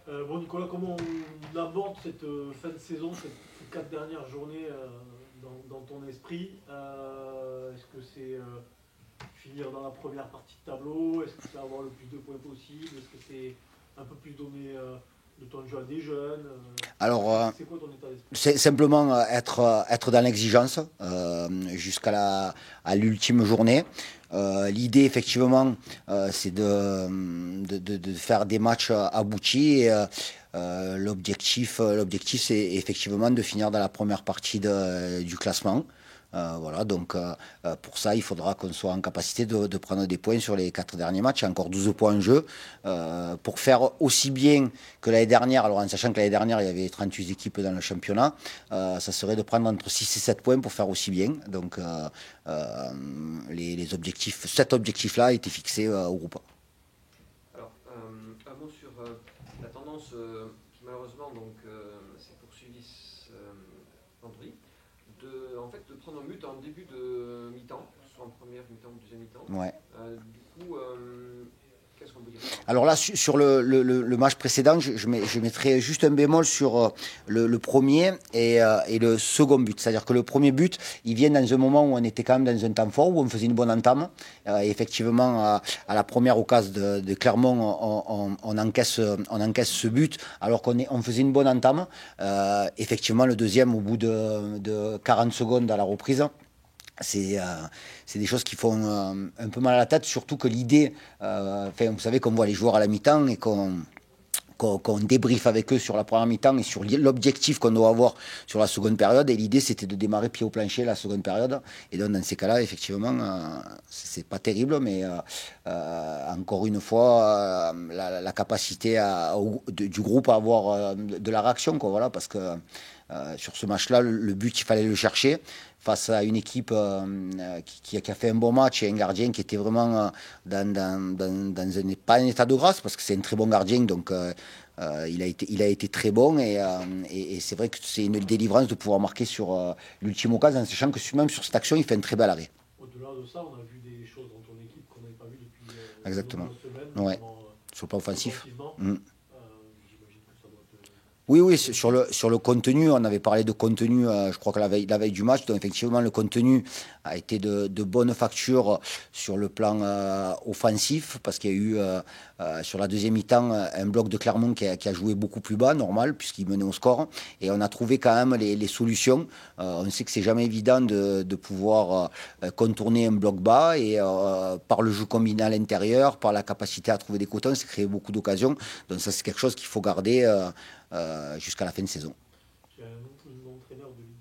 Bon Nicolas, comment on aborde cette fin de saison, ces 4 dernières journées dans ton esprit? Est-ce que c'est finir dans la première partie de tableau? Est-ce que c'est avoir le plus de points possible? Est-ce que c'est un peu plus donner de temps de jeu à des jeunes? Alors, C'est quoi ton état d'esprit? c'est simplement être dans l'exigence à l'ultime journée. L'idée, effectivement, c'est de faire des matchs aboutis. L'objectif, c'est effectivement de finir dans la première partie du classement. Voilà, donc pour ça, il faudra qu'on soit en capacité de prendre des points sur les 4 derniers matchs. Il y a encore 12 points en jeu. Pour faire aussi bien que l'année dernière, alors en sachant que l'année dernière, il y avait 38 équipes dans le championnat, ça serait de prendre entre 6 et 7 points pour faire aussi bien. Donc les objectifs, cet objectif-là a été fixé au groupe. Alors, un mot sur la tendance qui malheureusement s'est poursuivie vendredi, en fait, de prendre un but en début de mi-temps, soit en première mi-temps ou deuxième mi-temps. Ouais. Du coup, qu'est-ce qu'on peut dire? Alors là, sur le match précédent, je mettrais juste un bémol sur le premier et le second but. C'est-à-dire que le premier but, il vient dans un moment où on était quand même dans un temps fort, où on faisait une bonne entame. Et effectivement, à la première occasion de Clermont, on encaisse ce but, alors on faisait une bonne entame. Effectivement, le deuxième, au bout de 40 secondes à la reprise, c'est des choses qui font un peu mal à la tête, surtout que l'idée, vous savez qu'on voit les joueurs à la mi-temps et qu'on débriefe avec eux sur la première mi-temps et sur l'objectif qu'on doit avoir sur la seconde période. Et l'idée, c'était de démarrer pied au plancher la seconde période. Et donc, dans ces cas-là, effectivement, c'est pas terrible, mais encore une fois, la capacité du groupe à avoir de la réaction, quoi, voilà, parce que sur ce match-là, le but, il fallait le chercher face à une équipe qui a fait un bon match et un gardien qui était vraiment pas un état de grâce, parce que c'est un très bon gardien, donc il a été très bon et c'est vrai que c'est une délivrance de pouvoir marquer sur l'ultime occasion, en sachant que même sur cette action, il fait un très bel arrêt. Au-delà de ça, on a vu des choses dans ton équipe qu'on n'avait pas vues depuis de Exactement. nombreuses semaines, Ouais. notamment Sur le plan offensif. offensivement. Mm. J'imagine que ça doit te... Oui, sur le contenu, on avait parlé de contenu, je crois que la veille du match, donc effectivement le contenu a été de bonne facture sur le plan offensif, parce qu'il y a eu sur la deuxième mi-temps un bloc de Clermont qui a joué beaucoup plus bas, normal, puisqu'il menait au score, et on a trouvé quand même les solutions. On sait que c'est jamais évident de pouvoir contourner un bloc bas, et par le jeu combiné à l'intérieur, par la capacité à trouver des côtés, on s'est créé beaucoup d'occasions, donc ça c'est quelque chose qu'il faut garder jusqu'à la fin de saison. Il y a un entraîneur d'une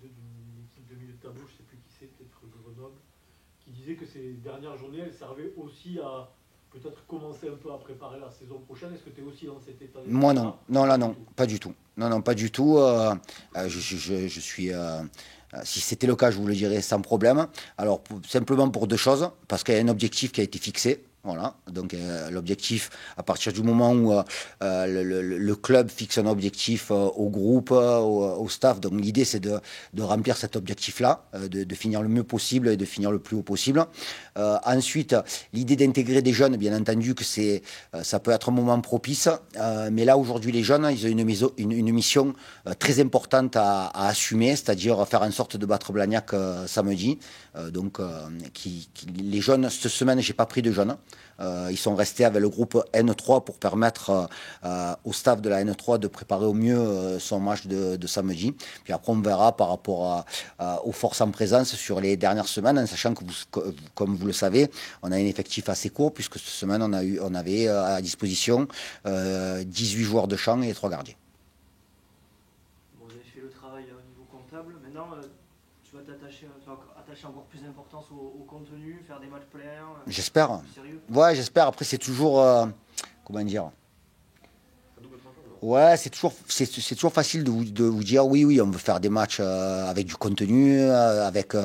équipe de milieu de tableau, je ne sais plus qui c'est, peut-être Grenoble, qui disait que ces dernières journées, elles servaient aussi à peut-être commencer un peu à préparer la saison prochaine. Est-ce que tu es aussi dans cet état Moi non, d'esprit-là? non là Pas du non, tout. pas du tout. Non, non, pas du tout. Je suis. Si c'était le cas, je vous le dirais sans problème. Alors, simplement pour deux choses, parce qu'il y a un objectif qui a été fixé. Voilà. Donc, l'objectif, à partir du moment où le club fixe un objectif au groupe, au staff, donc l'idée, c'est de remplir cet objectif-là, de finir le mieux possible et de finir le plus haut possible. Ensuite, l'idée d'intégrer des jeunes, bien entendu, que ça peut être un moment propice. Mais là, aujourd'hui, les jeunes, ils ont une mission très importante à assumer, c'est-à-dire faire en sorte de battre Blagnac samedi. Les jeunes, cette semaine, j'ai pas pris de jeunes. Ils sont restés avec le groupe N3 pour permettre au staff de la N3 de préparer au mieux son match de samedi. Puis après, on verra par rapport aux forces en présence sur les dernières semaines, en sachant que, comme vous le savez, on a un effectif assez court, puisque cette semaine, on avait à disposition 18 joueurs de champ et 3 gardiens. Bon, vous avez fait le travail au niveau comptable. Maintenant, tu vas attacher encore plus d'importance au contenu, faire des matchs pleins. J'espère. Sérieux? Ouais, j'espère. Après, c'est toujours... comment dire? Ouais, c'est toujours facile de vous dire oui, on veut faire des matchs avec du contenu, avec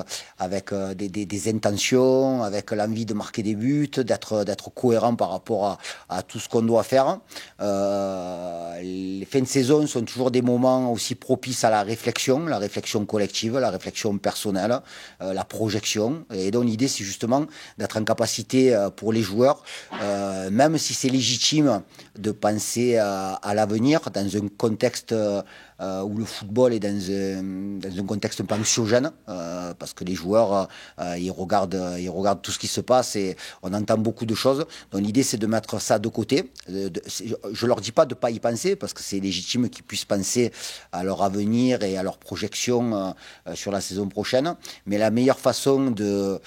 des intentions, avec l'envie de marquer des buts, d'être cohérent par rapport à tout ce qu'on doit faire. Les fins de saison sont toujours des moments aussi propices à la réflexion collective, la réflexion personnelle, la projection. Et donc l'idée, c'est justement d'être en capacité pour les joueurs, même si c'est légitime de penser à l'avenir, dans un contexte où le football est dans un contexte un peu anxiogène, parce que les joueurs, ils regardent tout ce qui se passe et on entend beaucoup de choses. Donc l'idée, c'est de mettre ça de côté. Je leur dis pas de pas y penser, parce que c'est légitime qu'ils puissent penser à leur avenir et à leur projection sur la saison prochaine. Mais la meilleure façon de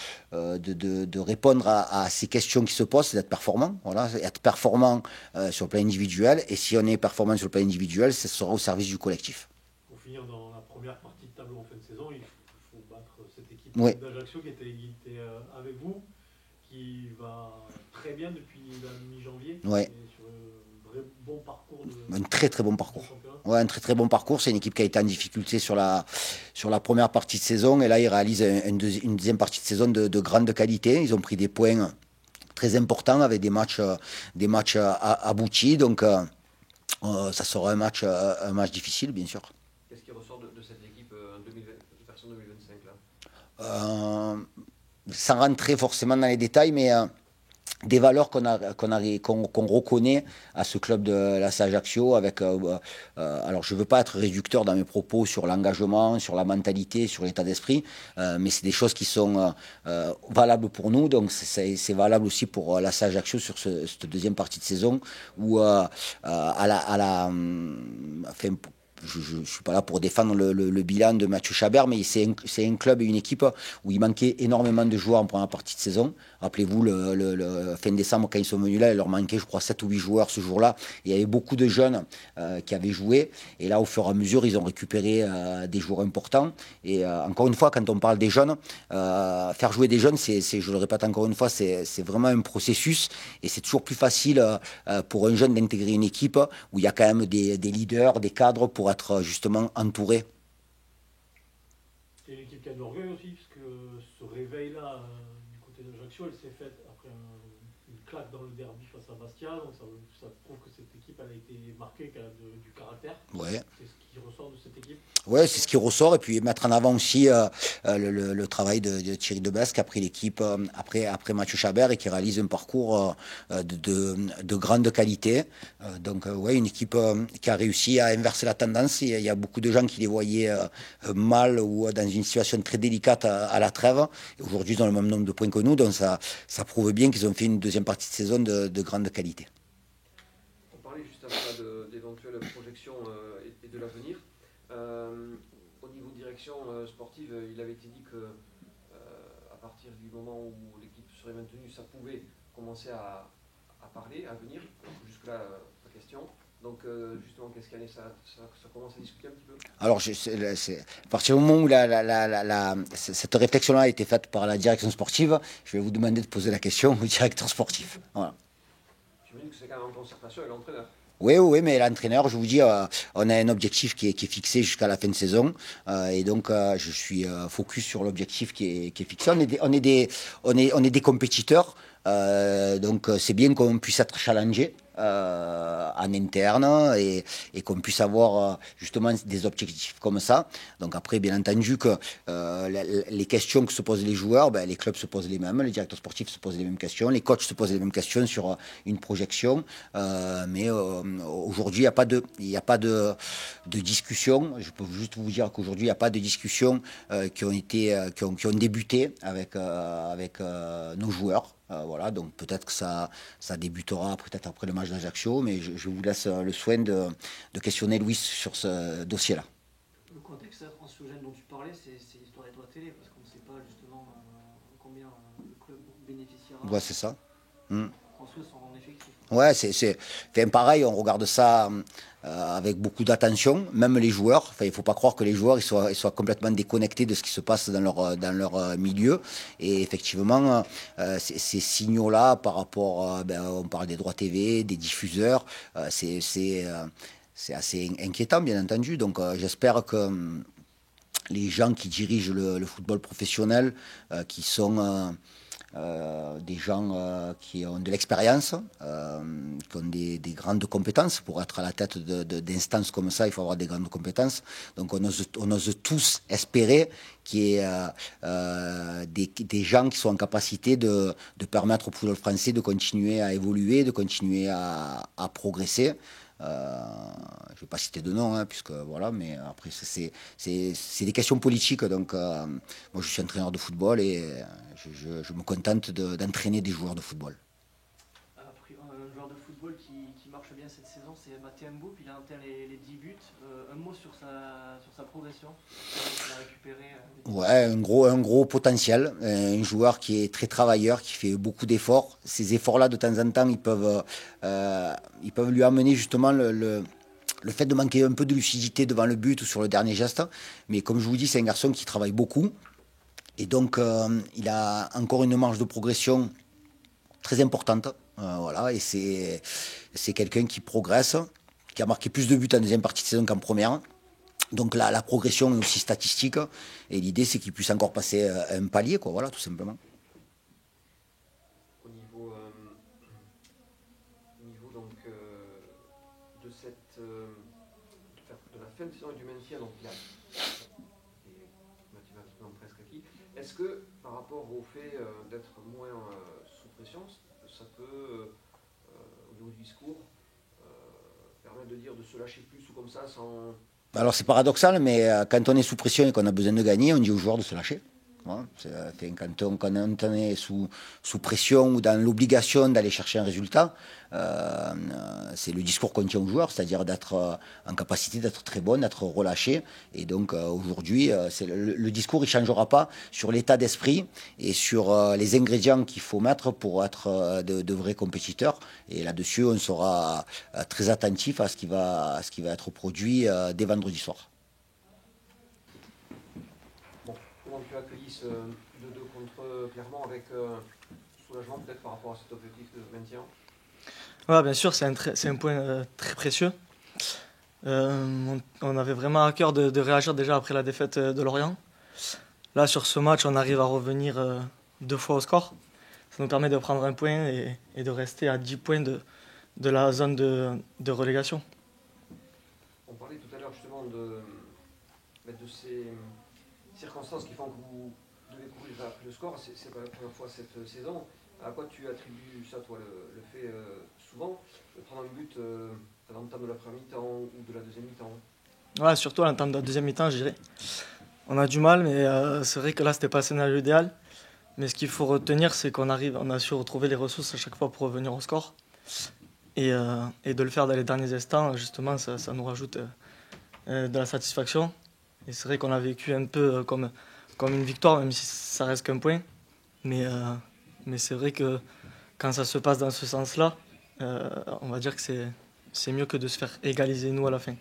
répondre à ces questions qui se posent, c'est d'être performant. Voilà, être performant sur le plan individuel. Et si on est performant sur le plan individuel, ce sera au service du collectif. Pour finir dans la première partie de tableau en fin de saison, il faut battre cette équipe d'Ajaccio qui était avec vous, qui va très bien depuis la mi-janvier. Ouais. Sur un vrai bon parcours. Un très très bon parcours. Ouais, un très très bon parcours. C'est une équipe qui a été en difficulté sur la première partie de saison. Et là, ils réalisent une deuxième partie de saison de grande qualité. Ils ont pris des points très importants avec des matchs aboutis. Donc, ça sera un match difficile, bien sûr. Qu'est-ce qui ressort de cette équipe version 2025 là Sans rentrer forcément dans les détails, mais des valeurs qu'on reconnaît à ce club de la Ajaccio. Alors, je ne veux pas être réducteur dans mes propos sur l'engagement, sur la mentalité, sur l'état d'esprit, mais c'est des choses qui sont valables pour nous. Donc, c'est valable aussi pour la Ajaccio sur cette deuxième partie de saison où, je ne suis pas là pour défendre le bilan de Mathieu Chabert, mais c'est un club et une équipe où il manquait énormément de joueurs en première partie de saison. Rappelez-vous, le fin décembre, quand ils sont venus là, il leur manquait, je crois, 7 ou 8 joueurs ce jour-là. Il y avait beaucoup de jeunes qui avaient joué. Et là, au fur et à mesure, ils ont récupéré des joueurs importants. Et encore une fois, quand on parle des jeunes, faire jouer des jeunes, je le répète encore une fois, c'est vraiment un processus. Et c'est toujours plus facile pour un jeune d'intégrer une équipe où il y a quand même des leaders, des cadres pour être justement entouré. C'est une équipe qui a de l'orgueil aussi, parce que ce réveil-là du côté d'Ajaccio, elle s'est faite après une claque dans le derby face à Bastia. Donc ça prouve que cette équipe elle a été marquée, qu'elle a du caractère. Ouais. C'est ce qui ressort de cette équipe. Oui, c'est ce qui ressort. Et puis mettre en avant aussi le travail de Thierry Debesque qui a pris l'équipe après Mathieu Chabert et qui réalise un parcours de grande qualité. Donc, ouais, une équipe qui a réussi à inverser la tendance. Il y a beaucoup de gens qui les voyaient mal ou dans une situation très délicate à la trêve. Et aujourd'hui, ils ont le même nombre de points que nous. Donc, ça prouve bien qu'ils ont fait une deuxième partie de saison de grande qualité. On parlait juste après d'éventuelles projections et de l'avenir. Au niveau direction sportive, il avait été dit que à partir du moment où l'équipe serait maintenue, ça pouvait commencer à parler, à venir. Jusque-là, pas question. Donc justement, qu'est-ce qu'il y a ça commence à discuter un petit peu. Alors, à partir du moment où cette réflexion-là a été faite par la direction sportive, je vais vous demander de poser la question au directeur sportif. Voilà. Tu me dis que c'est quand même en concertation avec l'entraîneur. Oui, mais l'entraîneur, je vous dis, on a un objectif qui est fixé jusqu'à la fin de saison, et donc je suis focus sur l'objectif qui est fixé. On est des compétiteurs, donc c'est bien qu'on puisse être challengé en interne et qu'on puisse avoir justement des objectifs comme ça. Donc après, bien entendu que les questions que se posent les joueurs, les clubs se posent les mêmes, les directeurs sportifs se posent les mêmes questions, les coachs se posent les mêmes questions sur une projection. Mais aujourd'hui, il n'y a pas de discussion. Je peux juste vous dire qu'aujourd'hui, il n'y a pas de discussion qui ont débuté avec nos joueurs. Voilà, donc peut-être que ça débutera peut-être après le match d'Ajaccio, mais je vous laisse le soin de questionner Louis sur ce dossier-là. Le contexte anxiogène dont tu parlais, c'est l'histoire des droits de télé, parce qu'on ne sait pas justement combien le club bénéficiera. Ouais, c'est ça. Construire son effectif. Ouais, c'est pareil, on regarde ça avec beaucoup d'attention, même les joueurs. Enfin, il ne faut pas croire que les joueurs ils soient complètement déconnectés de ce qui se passe dans leur milieu. Et effectivement, ces signaux-là, par rapport, on parle des droits TV, des diffuseurs, c'est assez inquiétant, bien entendu. Donc, j'espère que les gens qui dirigent le football professionnel, qui sont des gens qui ont de l'expérience, qui ont des grandes compétences. Pour être à la tête d'instances comme ça, il faut avoir des grandes compétences. Donc on ose tous espérer qu'il y ait des gens qui sont en capacité de permettre au football français de continuer à évoluer, de continuer à progresser. Je ne vais pas citer de nom, puisque voilà, mais après, c'est des questions politiques. Donc, moi, je suis entraîneur de football et je me contente d'entraîner des joueurs de football. Un joueur de football qui marche bien cette saison, c'est Mathé Mboup. Il a atteint les 10 buts. Un mot sur sa progression. Il a récupéré. Ouais, un gros potentiel. Un joueur qui est très travailleur, qui fait beaucoup d'efforts. Ces efforts-là, de temps en temps, ils peuvent lui amener justement le fait de manquer un peu de lucidité devant le but ou sur le dernier geste. Mais comme je vous dis, c'est un garçon qui travaille beaucoup. Et donc, il a encore une marge de progression très importante. Voilà, et c'est quelqu'un qui progresse, qui a marqué plus de buts en deuxième partie de saison qu'en première. Donc la progression est aussi statistique. Et l'idée, c'est qu'il puisse encore passer un palier, quoi, voilà, tout simplement. Au niveau donc, de la fin de saison et du maintien, donc il a mathématiquement presque acquis. Est-ce que par rapport au fait d'être moins sous pression, ça peut, au niveau du discours, permettre de dire de se lâcher plus ou comme ça sans... Alors c'est paradoxal, mais quand on est sous pression et qu'on a besoin de gagner, on dit aux joueurs de se lâcher. Voilà. Quand on est sous pression ou dans l'obligation d'aller chercher un résultat, c'est le discours qu'on tient aux joueurs, c'est-à-dire d'être en capacité d'être très bon, d'être relâché. Et donc aujourd'hui, le discours ne changera pas sur l'état d'esprit et sur les ingrédients qu'il faut mettre pour être de vrais compétiteurs. Et là-dessus, on sera très attentif à ce qui va être produit dès vendredi soir. Comment tu as accueilli ce 2-2 contre Clermont avec soulagement peut-être par rapport à cet objectif de maintien? Ouais, bien sûr, c'est un point très précieux. On avait vraiment à cœur de réagir déjà après la défaite de Lorient. Là, sur ce match, on arrive à revenir 2 fois au score. Ça nous permet de prendre un point et de rester à 10 points de la zone de relégation. On parlait tout à l'heure justement de ces circonstances qui font que vous devez courir après le score. C'est pas la première fois cette saison. À quoi tu attribues ça, toi, le fait souvent de prendre un but à l'entame de la première mi-temps ou de la deuxième mi-temps? Ouais, surtout à l'entame de la deuxième mi-temps, je dirais. On a du mal, mais c'est vrai que là, c'était pas le scénario idéal. Mais ce qu'il faut retenir, c'est on a su retrouver les ressources à chaque fois pour revenir au score. Et de le faire dans les derniers instants, justement, ça nous rajoute de la satisfaction. Et c'est vrai qu'on a vécu un peu comme une victoire, même si ça reste qu'un point. Mais c'est vrai que quand ça se passe dans ce sens-là, on va dire que c'est mieux que de se faire égaliser nous à la fin.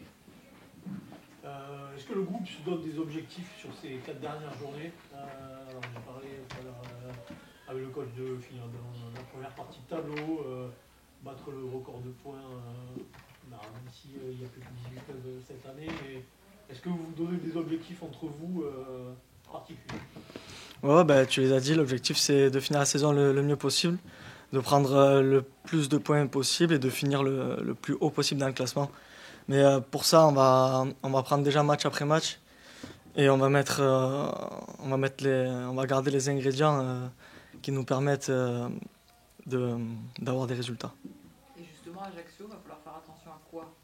Est-ce que le groupe se donne des objectifs sur ces 4 dernières journées? Alors j'ai parlé tout à l'heure avec le coach de finir dans la première partie de tableau, battre le record de points, même s'il n'y a plus que 18 clubs cette année. Mais est-ce que vous vous donnez des objectifs entre vous particuliers? Ouais, tu les as dit, l'objectif c'est de finir la saison le mieux possible, de prendre le plus de points possible et de finir le plus haut possible dans le classement. Mais pour ça, on va prendre déjà match après match et on va garder les ingrédients qui nous permettent d'avoir des résultats. Et justement, Ajaccio, il va falloir faire attention à quoi?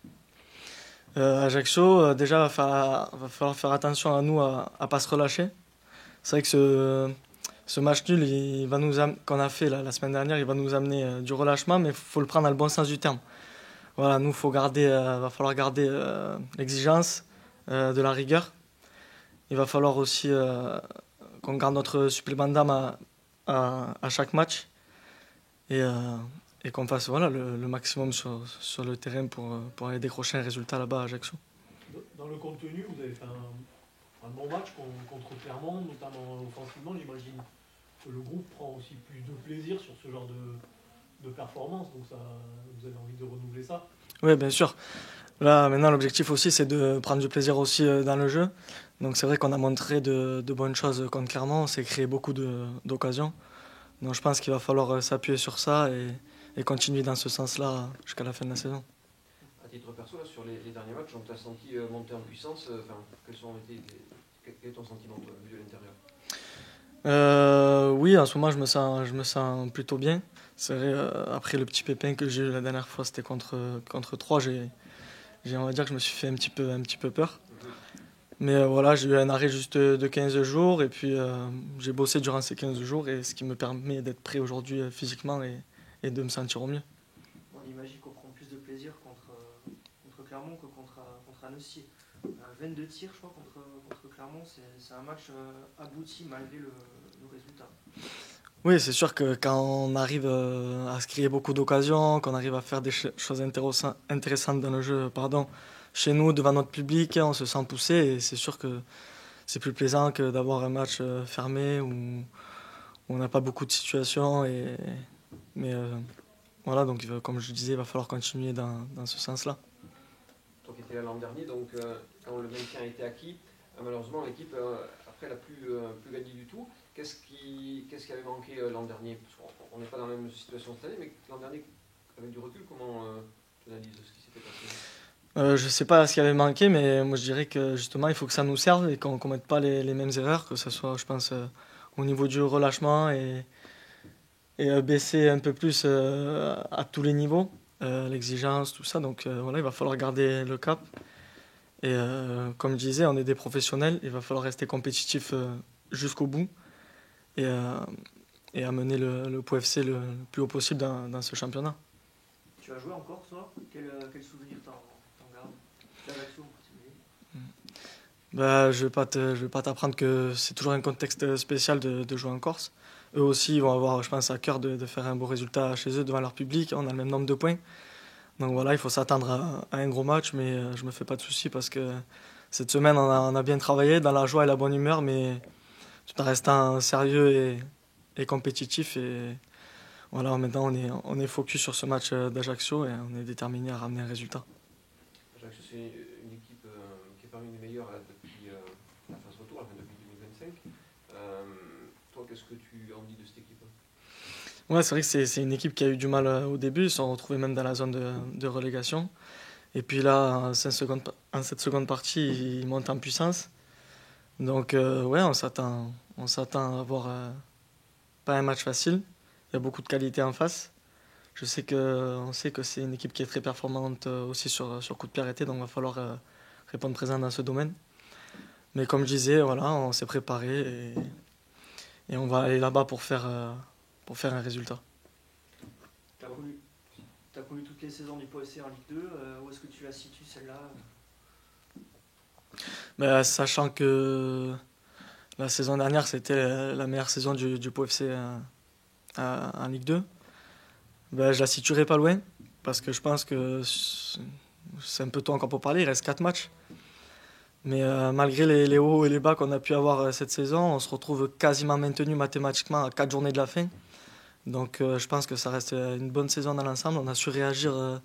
Ajaccio, déjà, va falloir faire attention à nous à ne pas se relâcher. C'est vrai que ce match nul qu'on a fait la semaine dernière, il va nous amener du relâchement, mais il faut le prendre dans le bon sens du terme. Voilà, nous, va falloir garder l'exigence, de la rigueur. Il va falloir aussi qu'on garde notre supplément d'âme à chaque match et qu'on fasse le maximum sur le terrain pour aller décrocher un résultat là-bas à Ajaccio. Dans le contenu, vous avez fait un bon match contre Clermont, notamment offensivement. J'imagine que le groupe prend aussi plus de plaisir sur ce genre de performance, donc vous avez envie de renouveler ça? Oui, bien sûr. Là, maintenant, l'objectif aussi, c'est de prendre du plaisir aussi dans le jeu. Donc c'est vrai qu'on a montré de bonnes choses contre Clermont, on s'est créé beaucoup d'occasions. Donc je pense qu'il va falloir s'appuyer sur ça et continuer dans ce sens-là jusqu'à la fin de la saison. À titre perso, là, sur les derniers matchs, on t'a senti monter en puissance. Quel est ton sentiment vu de l'intérieur? Oui, en ce moment, je me sens plutôt bien. C'est vrai, après le petit pépin que j'ai eu la dernière fois, c'était contre 3, on va dire que je me suis fait un petit peu peur. Mais voilà, j'ai eu un arrêt juste de 15 jours et puis j'ai bossé durant ces 15 jours et ce qui me permet d'être prêt aujourd'hui physiquement et de me sentir au mieux. On imagine qu'on prend plus de plaisir contre Clermont que contre Annecy. 22 tirs, je crois, contre Clermont, c'est un match abouti malgré le résultat. Oui, c'est sûr que quand on arrive à se créer beaucoup d'occasions, qu'on arrive à faire des choses intéressantes dans le jeu, chez nous, devant notre public, on se sent poussé et c'est sûr que c'est plus plaisant que d'avoir un match fermé où on n'a pas beaucoup de situations. Mais voilà, donc comme je disais, il va falloir continuer dans ce sens-là. Toi qui étais là l'an dernier, donc quand le maintien a été acquis, malheureusement l'équipe après n'a plus gagné du tout. Qu'est-ce qui avait manqué l'an dernier? Parce qu'on n'est pas dans la même situation cette année, mais l'an dernier, avec du recul, comment tu analyses ce qui s'était passé? Je ne sais pas ce qui avait manqué, mais moi je dirais que justement il faut que ça nous serve et qu'on ne commette pas les mêmes erreurs, que ce soit, je pense, au niveau du relâchement et baisser un peu plus à tous les niveaux, l'exigence, tout ça. Donc voilà, il va falloir garder le cap. Et comme je disais, on est des professionnels, il va falloir rester compétitif jusqu'au bout et amener le POFC le plus haut possible dans ce championnat. Tu vas jouer encore, toi? Quel souvenir t'en gardes? L'Ajaccio en particulier. Je vais pas t'apprendre que c'est toujours un contexte spécial de jouer en Corse. Eux aussi ils vont avoir, je pense, à cœur de faire un beau résultat chez eux devant leur public. On a le même nombre de points. Donc voilà, il faut s'attendre à un gros match, mais je me fais pas de soucis parce que cette semaine on a bien travaillé dans la joie et la bonne humeur, mais tout en restant sérieux et compétitif. Et voilà, maintenant on est focus sur ce match d'Ajaccio et on est déterminé à ramener un résultat. Ajaccio, c'est une équipe qui est parmi les meilleures là, depuis la phase retour, depuis 2025. Toi, qu'est-ce que tu en dis de cette équipe? Ouais, c'est vrai que c'est une équipe qui a eu du mal au début. Ils se sont retrouvés même dans la zone de relégation. Et puis là, en cette seconde partie, ils montent en puissance. Donc ouais, on s'attend à avoir pas un match facile. Il y a beaucoup de qualité en face. On sait que c'est une équipe qui est très performante aussi sur coup de pied arrêté, donc il va falloir répondre présent dans ce domaine. Mais comme je disais, voilà, on s'est préparé et on va aller là-bas pour faire un résultat. Tu as connu toutes les saisons du POFC en Ligue 2. Où est-ce que tu la situes, celle-là? Sachant que la saison dernière, c'était la meilleure saison du POFC en Ligue 2, je la situerai pas loin, parce que je pense que c'est un peu tôt encore pour parler, il reste 4 matchs. Mais malgré les hauts et les bas qu'on a pu avoir cette saison, on se retrouve quasiment maintenu mathématiquement à 4 journées de la fin. Donc je pense que ça reste une bonne saison dans l'ensemble. On a su réagir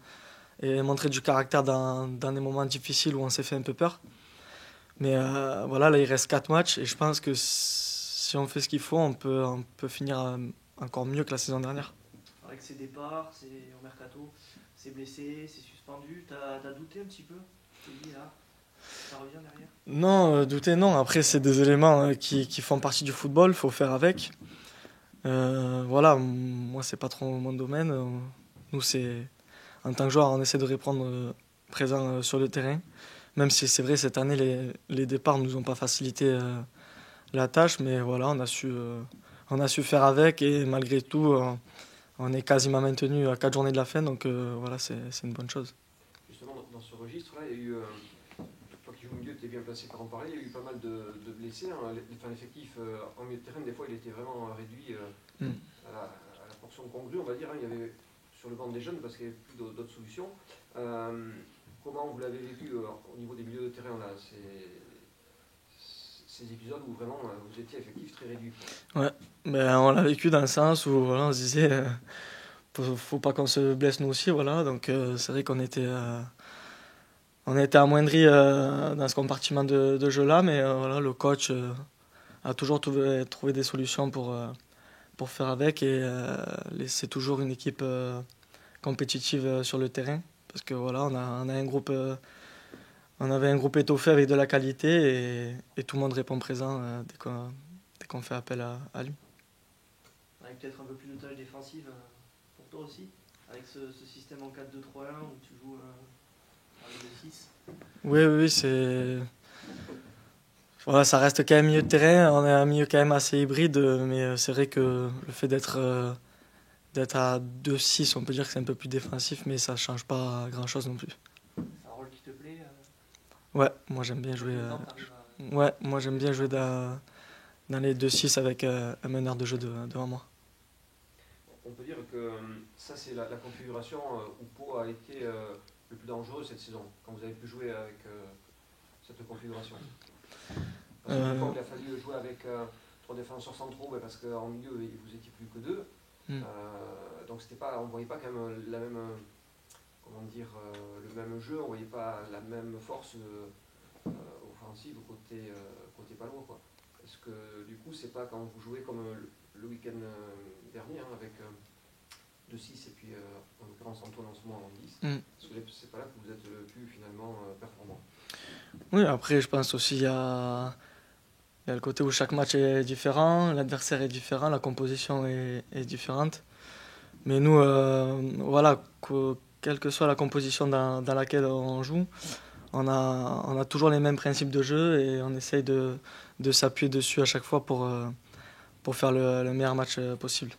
et montrer du caractère dans des moments difficiles où on s'est fait un peu peur. Mais voilà, là il reste 4 matchs et je pense que si on fait ce qu'il faut, on peut finir encore mieux que la saison dernière. Avec ses départs, c'est au mercato, c'est blessé, c'est suspendu, t'as douté un petit peu? Tu te dis là, ça revient derrière? Non, douter non. Après c'est des éléments qui font partie du football, il faut faire avec. Voilà, moi c'est pas trop mon domaine. Nous en tant que joueur, on essaie de répondre présent sur le terrain. Même si c'est vrai cette année les départs nous ont pas facilité la tâche, mais voilà, on a su faire avec et malgré tout on est quasiment maintenu à 4 journées de la fin, donc voilà, c'est une bonne chose. Justement, dans ce registre-là, il y a eu, toi qui joues au milieu, tu es bien placé pour en parler, il y a eu pas mal de blessés. L'effectif en milieu de terrain, des fois, il était vraiment réduit à la portion congrue, on va dire. Il y avait sur le banc des jeunes parce qu'il n'y avait plus d'autres solutions. Comment vous l'avez vécu au niveau des milieux de terrain là, ces épisodes où vraiment vous étiez effectif très réduit? Ouais, on l'a vécu dans le sens où voilà, on se disait faut pas qu'on se blesse nous aussi, voilà. Donc c'est vrai qu'on était amoindris dans ce compartiment de jeu là, mais voilà, le coach a toujours trouvé des solutions pour faire avec et c'est toujours une équipe compétitive sur le terrain. Parce que voilà, on avait un groupe étoffé avec de la qualité et tout le monde répond présent dès qu'on fait appel à lui. Avec peut-être un peu plus de tâches défensives pour toi aussi, avec ce système en 4-2-3-1 où tu joues avec 6. Oui, c'est. Voilà, ça reste quand même milieu de terrain. On est un milieu quand même assez hybride, mais c'est vrai que le fait d'être à 2-6, on peut dire que c'est un peu plus défensif, mais ça change pas grand-chose non plus. C'est un rôle qui te plaît Ouais, moi j'aime bien jouer. Ouais, moi j'aime bien jouer dans les 2-6 avec un meneur de jeu devant moi. On peut dire que ça, c'est la configuration où Pau a été le plus dangereux cette saison, quand vous avez pu jouer avec cette configuration. Parce que il a fallu jouer avec 3 défenseurs centraux, parce qu'en milieu, vous étiez plus que 2. Donc on ne voyait pas quand même la même, le même jeu, on ne voyait pas la même force offensive côté palois, quoi. Est-ce que du coup, c'est pas quand vous jouez comme le week-end dernier, avec 2-6 et puis en l'occurrence Antoine en ce moment en 10, est-ce que c'est pas là que vous êtes le plus finalement performant? Oui, après je pense aussi il y a le côté où chaque match est différent, l'adversaire est différent, la composition est différente. Mais nous, voilà, quelle que soit la composition dans laquelle on joue, on a toujours les mêmes principes de jeu et on essaye de s'appuyer dessus à chaque fois pour faire le meilleur match possible.